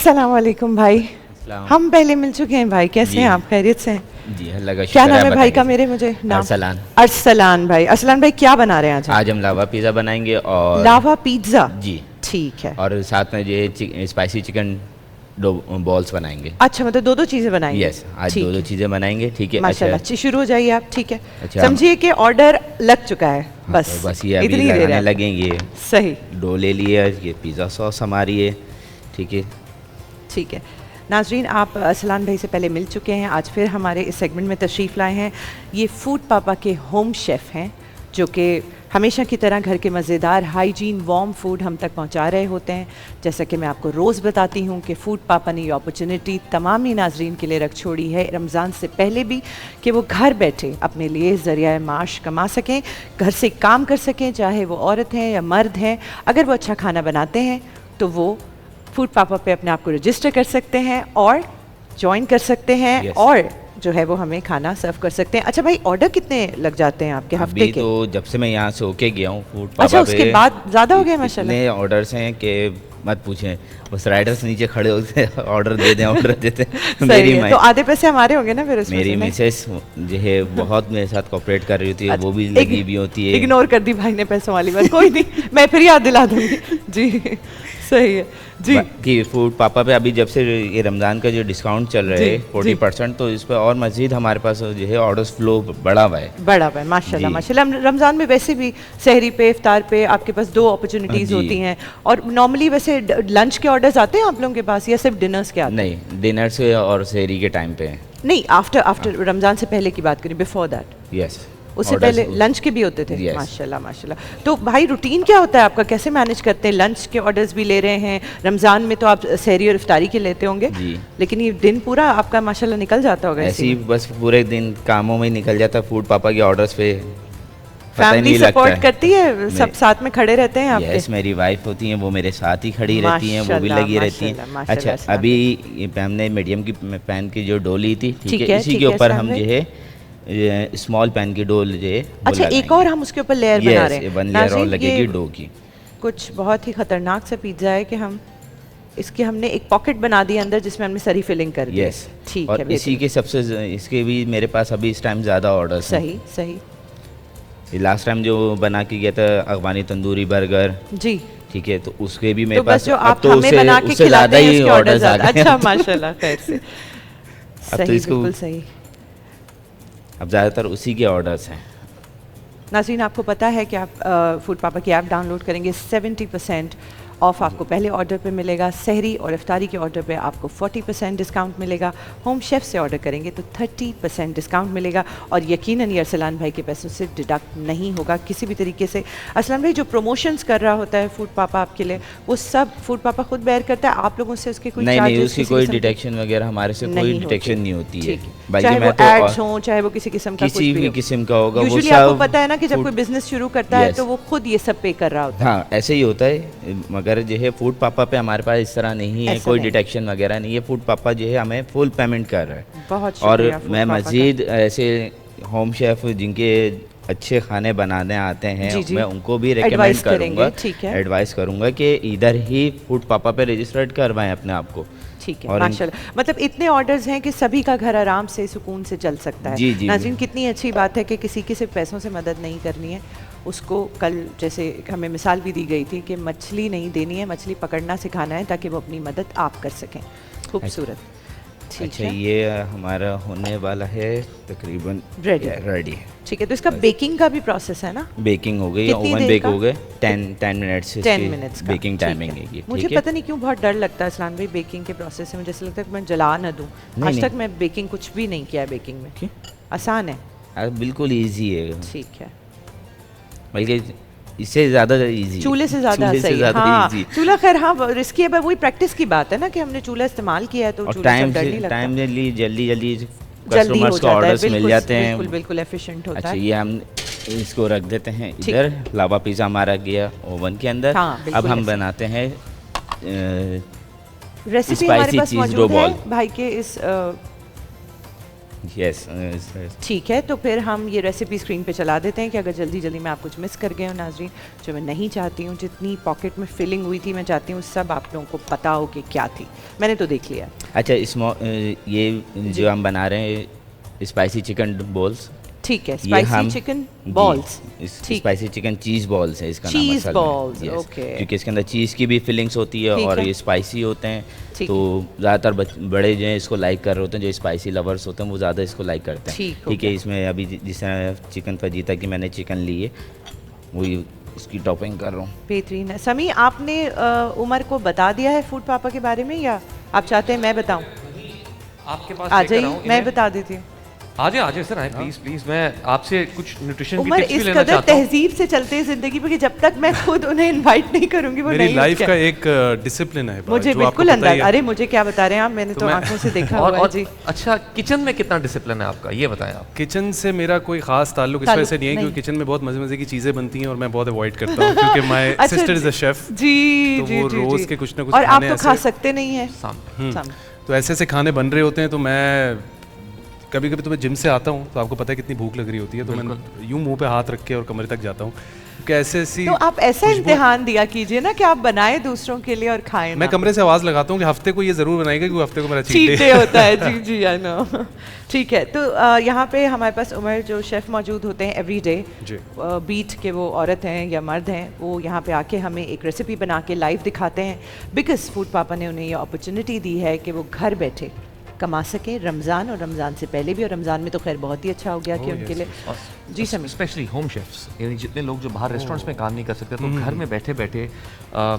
अस्सलाम वालेकुम भाई। हम पहले मिल चुके हैं भाई, कैसे हैं आप? खैरियत से हैं? जी अल्लाह का शुक्र क्या है। नाम है भाई का? मेरे मुझे नाम अरसलान। अरसलान भाई। अरसलान भाई क्या बना रहे हैं आज? आज हम लावा पिज़्ज़ा बनाएंगे और लावा पिज्ज़ा। जी ठीक है। और साथ में ये स्पाइसी चिकन बॉल्स बनाएंगे। अच्छा, मतलब दो दो चीज़ें बनाएंगे? यस, आज ठीक दो है। चीज़ें बनाएंगे। ठीक है, माशाल्लाह। अच्छा शुरू हो जाइए आप। ठीक है, अच्छा, समझिए कि ऑर्डर लग चुका है। बस तो बस ये अभी इतनी देर लगाने है। लगेंगे। सही, डो ले लिए, ये पिज़्ज़ा सॉस हमारी है। ठीक है, ठीक है। नाजरीन, आप अरसलान भाई से पहले मिल चुके हैं, आज फिर हमारे इस सेगमेंट में तशरीफ़ लाए हैं। ये फूड पापा के होम शेफ़ हैं, जो कि हमेशा की तरह घर के मज़ेदार हाइजीन वार्म फूड हम तक पहुंचा रहे होते हैं। जैसा कि मैं आपको रोज़ बताती हूं कि फूड पापा ने ये अपॉर्चुनिटी तमाम ही नाजरीन के लिए रख छोड़ी है, रमज़ान से पहले भी, कि वो घर बैठे अपने लिए ज़रिया माश कमा सकें, घर से काम कर सकें, चाहे वो औरत हैं या मर्द हैं। अगर वो अच्छा खाना बनाते हैं तो वो फूड पापा पे अपने आप को रजिस्टर कर सकते हैं और ज्वाइन कर सकते हैं। Yes. और जो है वो हमें खाना सर्व कर सकते हैं। अच्छा भाई, ऑर्डर कितने लग जाते हैं आपके हफ्ते अभी के? तो जब से मैं यहाँ से होके गया हूँ फूड पापा अच्छा, उसके बाद ज़्यादा हो गया माशाल्लाह। इतने ऑर्डर्स हैं कि मत पूछें। बस राइडर्स नीचे खड़े होते हैं, ऑर्डर दे दें, ऑर्डर देते हैं। सही है, तो आधे पैसे हमारे होंगे ना फिर उसमें मेरी से, नहीं? मिसेस जो है बहुत मेरे साथ कोऑपरेट कर रही होती है। वो भी लगी भी होती है। इग्नोर कर दी भाई ने पैसों वाली बात। कोई नहीं, मैं फिर याद दिला दूंगी। जी सही है जी। कि फूड पापा पे अभी जब से ये रमज़ान का जो डिस्काउंट चल रहा है 40%, तो इस पर और मज़ीद हमारे पास जो है ऑर्डर्स फ्लो बढ़ा हुआ है। बढ़ा हुआ है माशाल्लाह माशाल्लाह। रमज़ान में वैसे भी सहरी पे, इफ्तार पे आपके पास दो अपॉर्चुनिटीज़ होती हैं। और नॉर्मली वैसे लंच के ऑर्डर्स आते हैं आप लोगों के पास या सिर्फ डिनर्स के आते हैं? नहीं, डिनर से और सहरी के टाइम पे हैं। नहीं, आफ्टर रमज़ान से पहले की बात करें, बिफोर दैट। यस, उससे पहले लंच के भी होते थे? Yes. माशाल्लाह माशाल्लाह। तो भाई रूटीन क्या होता है आपका, कैसे मैनेज करते हैं? लंच के ऑर्डर्स भी ले रहे हैं, रमज़ान में तो आप सहरी और इफ्तारी के लेते होंगे जी, लेकिन ये दिन पूरा आपका माशाल्लाह निकल जाता होगा ऐसे ही। बस पूरे दिन कामों में निकल जाता फूड पापा के ऑर्डर्स पे। फैमिली सपोर्ट करती है? सब साथ में खड़े रहते हैं आपके? यस, मेरी वाइफ होती हैं, वो मेरे साथ ही खड़ी रहती हैं, वो भी लगी रहती हैं। अच्छा, अभी ये हमने मीडियम की पैन की जो डो ली थी, ठीक है, इसी के ऊपर हम जो है स्मॉल पैन की डो जो है। अच्छा, एक और हम उसके ऊपर लेयर बना रहे हैं। 1 लेयर और लगेगी डो की। कुछ बहुत ही खतरनाक सा पिज्जा है कि हम इसके हमने एक पॉकेट बना दी अंदर जिसमें हमने सारी फिलिंग कर दी। यस, ठीक और है। इसी के सबसे इसके भी मेरे पास अभी इस टाइम ज़्यादा ऑर्डर्स हैं। सही सही। लास्ट टाइम जो बना के गया था अफगानी तंदूरी बर्गर, जी ठीक है, तो उसके भी मेरे तो पास जो अब आप तो हमें बना के उससे खिलाते ज़्यादा हैं ही उसके ऑर्डर्स आ गए। अच्छा माशाल्लाह, खैर से। अब तो सही, इसको बिल्कुल सही। अब ज़्यादातर उसी के ऑर्डर्स हैं। नाज़रीन, आपको पता है कि आप फूड पापा की ऐप डाउनलोड करेंगे 70% ऑफ आपको पहले ऑर्डर पे मिलेगा। सहरी और इफ्तारी के ऑर्डर पे आपको 40% डिस्काउंट मिलेगा। होम शेफ़ से ऑर्डर करेंगे तो 30% डिस्काउंट मिलेगा। और यकीनन ये अरसलान भाई के पैसों से डिडक्ट नहीं होगा किसी भी तरीके से। अरसलान भाई जो प्रमोशंस कर रहा होता है फूड पापा आपके लिए, वो सब फूड पापा खुद बेयर करता है? आप लोगों से उसके कोई नहीं, उसकी कोई डिटेक्शन वगैरह हमारे से कोई डिटेक्शन नहीं होती है। चाहे वो एड्स हो, चाहे वो किसी किस्म का किसी भी किस्म का होगा। यूजुअली आपको पता है ना कि जब कोई बिजनेस शुरू करता है तो वो खुद ये सब पे कर रहा होता है। हाँ, ऐसे ही होता है। मगर जो है फूड पापा पे हमारे पास इस तरह नहीं है, कोई डिटेक्शन वगैरह नहीं है। फूड पापा जो है हमें फुल पेमेंट कर रहा है। बहुत और मैं मज़ीद ऐसे होम शेफ़ जिनके अच्छे खाने बनाने आते हैं, मैं उनको भी रेकमेंड करूँगा, एडवाइस करूँगा कि इधर ही फूड पापा पे रजिस्टर्ड करवाएं अपने आप को। ठीक है, माशाल्लाह। मतलब इतने ऑर्डर्स हैं कि सभी का घर आराम से सुकून से चल सकता है। जी जी। नाज़रीन, कितनी अच्छी बात है कि किसी की सिर्फ पैसों से मदद नहीं करनी है उसको। कल जैसे हमें मिसाल भी दी गई थी कि मछली नहीं देनी है, मछली पकड़ना सिखाना है ताकि वो अपनी मदद आप कर सकें। खूबसूरत। अच्छा, ये हमारा होने वाला है तकरीबन रेडी। ठीक है, तो इसका बेकिंग का भी प्रोसेस है ना? बेकिंग हो गई, ओवन बेक हो गए 10 मिनट्स। 10 मिनट्स बेकिंग टाइमिंग है। मुझे पता नहीं क्यों बहुत डर लगता है अरसलान भाई बेकिंग के प्रोसेस से। मुझे ऐसा लगता है कि मैं जला ना दूं। आज तक मैं बेकिंग कुछ भी नहीं किया है। बेकिंग में आसान है? बिल्कुल ईजी है। ठीक है, बल्कि इससे ज़्यादा इजी, चूल्हे से ज़्यादा सही है। हाँ, चूल्हा खैर हाँ रिस्की है, वही प्रैक्टिस की बात है ना कि हमने चूल्हा इस्तेमाल किया है तो टाइम जल्दी कस्टमर्स को ऑर्डर्स मिल जाते हैं। बिल्कुल बिल्कुल एफिशिएंट होता है। अच्छा, ये हम इसको रख देते हैं इधर। लावा पिज़्ज़ा हमारा गया ओवन के अंदर। अब हम बनाते हैं रेसिपी हमारे पास मौजूद है भाई के इस यस ठीक है, तो फिर हम ये रेसिपी स्क्रीन पे चला देते हैं कि अगर जल्दी जल्दी में आप कुछ मिस कर गए हो नाज़रीन, जो मैं नहीं चाहती हूँ, जितनी पॉकेट में फिलिंग हुई थी मैं चाहती हूँ सब आप लोगों को पता हो कि क्या थी। मैंने तो देख लिया। अच्छा, ये जो हम बना रहे हैं स्पाइसी चिकन बॉल्स, ठीक है, spicy chicken balls, spicy chicken चीज़ बॉल्स है इसका नाम, चीज़ बॉल्स, ओके, क्योंकि इसके अंदर चीज़ की भी फीलिंग्स होती है और ये स्पाइसी होते हैं, तो ज़्यादातर बड़े जो हैं इसको लाइक कर रहे होते हैं, जो स्पाइसी लवर्स होते हैं वो ज़्यादा इसको लाइक करते हैं। ठीक है, इसमें अभी जिस तरह चिकन फजीता की मैंने चिकन ली है वही इसकी टॉपिंग कर रहा हूँ। बेहतरीन है। समी, आपने उमर को बता दिया है फूड पापा के बारे में या आप चाहते हैं मैं बताऊँ? आपके पास आ जाइए, मैं बता देती हूँ। आजे सर, आए प्लीज प्लीज, मैं आपसे कुछ न्यूट्रिशन की टिप्स भी लेना चाहता हूं। तहजीब से चलते हैं जिंदगी में कि जब तक मैं खुद उन्हें इनवाइट नहीं करूंगी वो मेरी लाइफ का एक डिसिप्लिन है मुझे बिल्कुल अंदाजा। अरे मुझे क्या बता रहे हैं आप, मैंने तो आंखों से देखा हुआ है जी। अच्छा, किचन में कितना डिसिप्लिन है आपका, ये बताएं आप। किचन से मेरा कोई खास ताल्लुक इस वजह से नहीं है क्योंकि किचन में बहुत मजे मजे की चीजें बनती हैं और मैं बहुत अवॉइड करता हूं क्योंकि my sister is a chef जी जी, वो रोज के कुछ ना कुछ और आप तो खा सकते नहीं है, तो ऐसे ऐसे खाने बन रहे होते हैं। तो मैं कभी कभी तो मैं जिम से आता हूँ तो आपको पता है कितनी भूख लग रही होती है, तो मैं यूं मुंह पे हाथ रख के और कमरे तक जाता हूँ। कैसे सी तो आप ऐसा इम्तिहान दिया कीजिए ना कि आप बनाए दूसरों के लिए और खाएं। मैं कमरे से आवाज लगाता हूँ कि हफ्ते को ये जरूर बनाएगा क्योंकि हफ्ते को मेरा चीट डे होता है। जी जी, आई नो। ठीक है, तो यहाँ पे हमारे पास उमर जो शेफ़ मौजूद होते हैं एवरी डे, बीट के वो औरत हैं या मर्द हैं, वो यहाँ पे आके हमें एक रेसिपी बना के लाइव दिखाते हैं बिकॉज फूड पापा ने उन्हें ये अपॉर्चुनिटी दी है कि वो घर बैठे कमा सके रमज़ान और रमज़ान से पहले भी, और रमज़ान में तो खैर बहुत ही अच्छा हो गया कि उनके लिए। जी समी, स्पेशली होम शेफ्स, यानी जितने लोग जो बाहर रेस्टोरेंट्स में काम नहीं कर सकते, तो घर में बैठे बैठे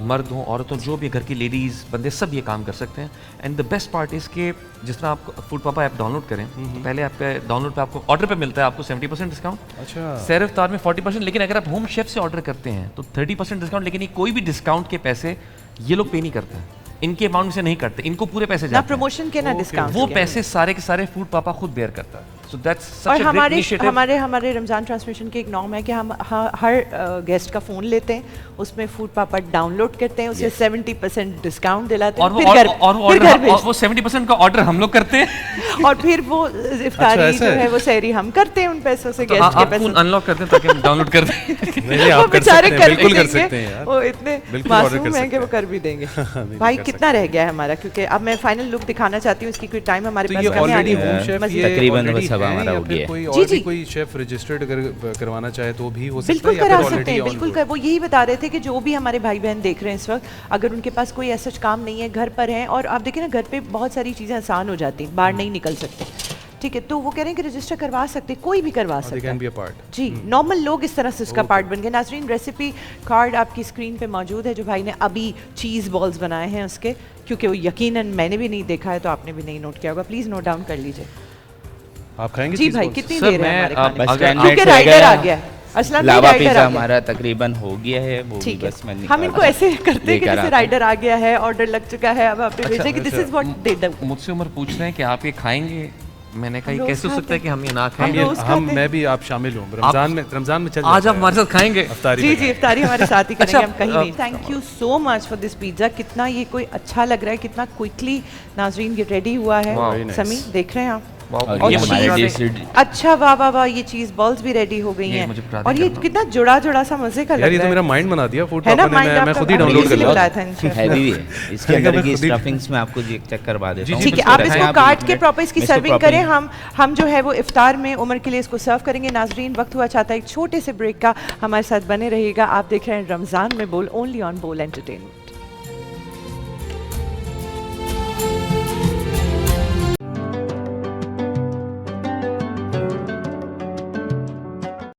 मर्द हों औरत हों जो भी घर की लेडीज़ बंदे सब ये काम कर सकते हैं। And the best part is कि जिस तरह आप फूड पापा ऐप डाउनलोड करें तो पहले आपके डाउनलोड पे आपको ऑर्डर पे मिलता है आपको 70% डिस्काउंट, अच्छा, सैर इफ्तार में 40%, लेकिन अगर आप होम शेफ से ऑर्डर करते हैं तो 30% डिस्काउंट, लेकिन ये कोई भी डिस्काउंट के पैसे ये लोग पे नहीं करते हैं, इनके अमाउंट से नहीं करते, इनको पूरे पैसे जाते हैं, ना प्रमोशन के ना डिस्काउंट, वो पैसे सारे के सारे फूड पापा खुद बेयर करता है। So that's such और a great initiative. हमारे रमज़ान ट्रांसमिशन की एक नॉर्म है कि हम हर गेस्ट का फ़ोन लेते हैं, उसमें फूड पापा डाउनलोड करते हैं, उसे 70% डिस्काउंट दिलाते हैं, और वो 70% का ऑर्डर हम लोग करते हैं और फिर वो इफ्तारी जो है वो सहरी हम करते हैं उन पैसों से, गेस्ट के पैसे अनलॉक करते हैं ताकि हम डाउनलोड कर दें। आप बेचारे बिल्कुल कर सकते हैं यार, वो इतने मासूम हैं कि वो कर भी देंगे। भाई कितना रह गया है हमारा, क्योंकि अब मैं फाइनल लुक दिखाना चाहती हूँ, इसकी कोई टाइम हमारे पास तकरीबन हमारा हो गया। कोई शेफ रजिस्टर्ड अगर करवाना चाहे तो भी हो सकता है, बिल्कुल करा सकते हैं, बिल्कुल वो यही बता रहे थे कि जो भी हमारे भाई बहन देख रहे हैं इस वक्त, अगर उनके पास कोई ऐसा काम नहीं है, घर पर है, और आप देखें ना घर पे बहुत सारी चीज़ें आसान हो जाती हैं, बाहर नहीं निकल सकते, ठीक है, तो वो कह रहे हैं कि रजिस्टर करवा सकते, कोई भी करवा सकता है जी, नॉर्मल लोग इस तरह से उसका पार्ट बन गए। नाज़रीन, रेसिपी कार्ड आपकी स्क्रीन पे मौजूद है जो भाई ने अभी चीज़ बॉल्स बनाए हैं उसके, क्योंकि वो यकीनन मैंने भी नहीं देखा है तो आपने भी नहीं नोट किया होगा, प्लीज़ नोट डाउन कर लीजिए। आप खाएंगे जी भाई, कितनी देर है हमारे खाने में? क्योंकि राइडर आ गया है, लावा पिज़्ज़ा हमारा तकरीबन हो गया है, वो भी बस मैं हम इनको ऐसे करते हैं कि जैसे राइडर आ गया है, ऑर्डर लग चुका है, अब आपने भेजे कि दिस इज व्हाट दे दो। मुझसे उमर पूछ रहे हैं कि आप ये खाएंगे, मैंने कहा कैसे हो सकता है कि हम ये ना खाएं, हम मैं भी आप शामिल हूं रमजान में चल आज आप हमारे साथ खाएंगे जी जी, इफ्तारी हमारे साथ ही करेंगे, हम कहीं नहीं। Thank you so much for this pizza, कितना ये कोई अच्छा लग रहा है, कितना क्विकली नाज़रीन ये रेडी हुआ है। समी देख रहे हैं आप, और अच्छा वाह वाह वाह, ये चीज बॉल्स भी रेडी हो गई हैं और ये कितना जुड़ा जुड़ा सा मजे का लग रहा है। ये तो मेरा माइंड बना दिया फूड पापा ने, मैं खुद ही डाउनलोड कर लिया था। हैवी है, इसके अंदर की स्टफिंग्स में आपको चेक करवा देता हूं। ठीक है, आप इसको काट के प्रॉपर इसकी सर्विंग करें, हम जो है वो इफ्तार में उमर के लिए इसको सर्व करेंगे। नाजरीन, वक्त हुआ चाहता है एक छोटे से ब्रेक का, हमारे साथ बने रहिएगा। आप देख रहे हैं रमजान में बोल, ओनली ऑन बोल एंटरटेनमेंट।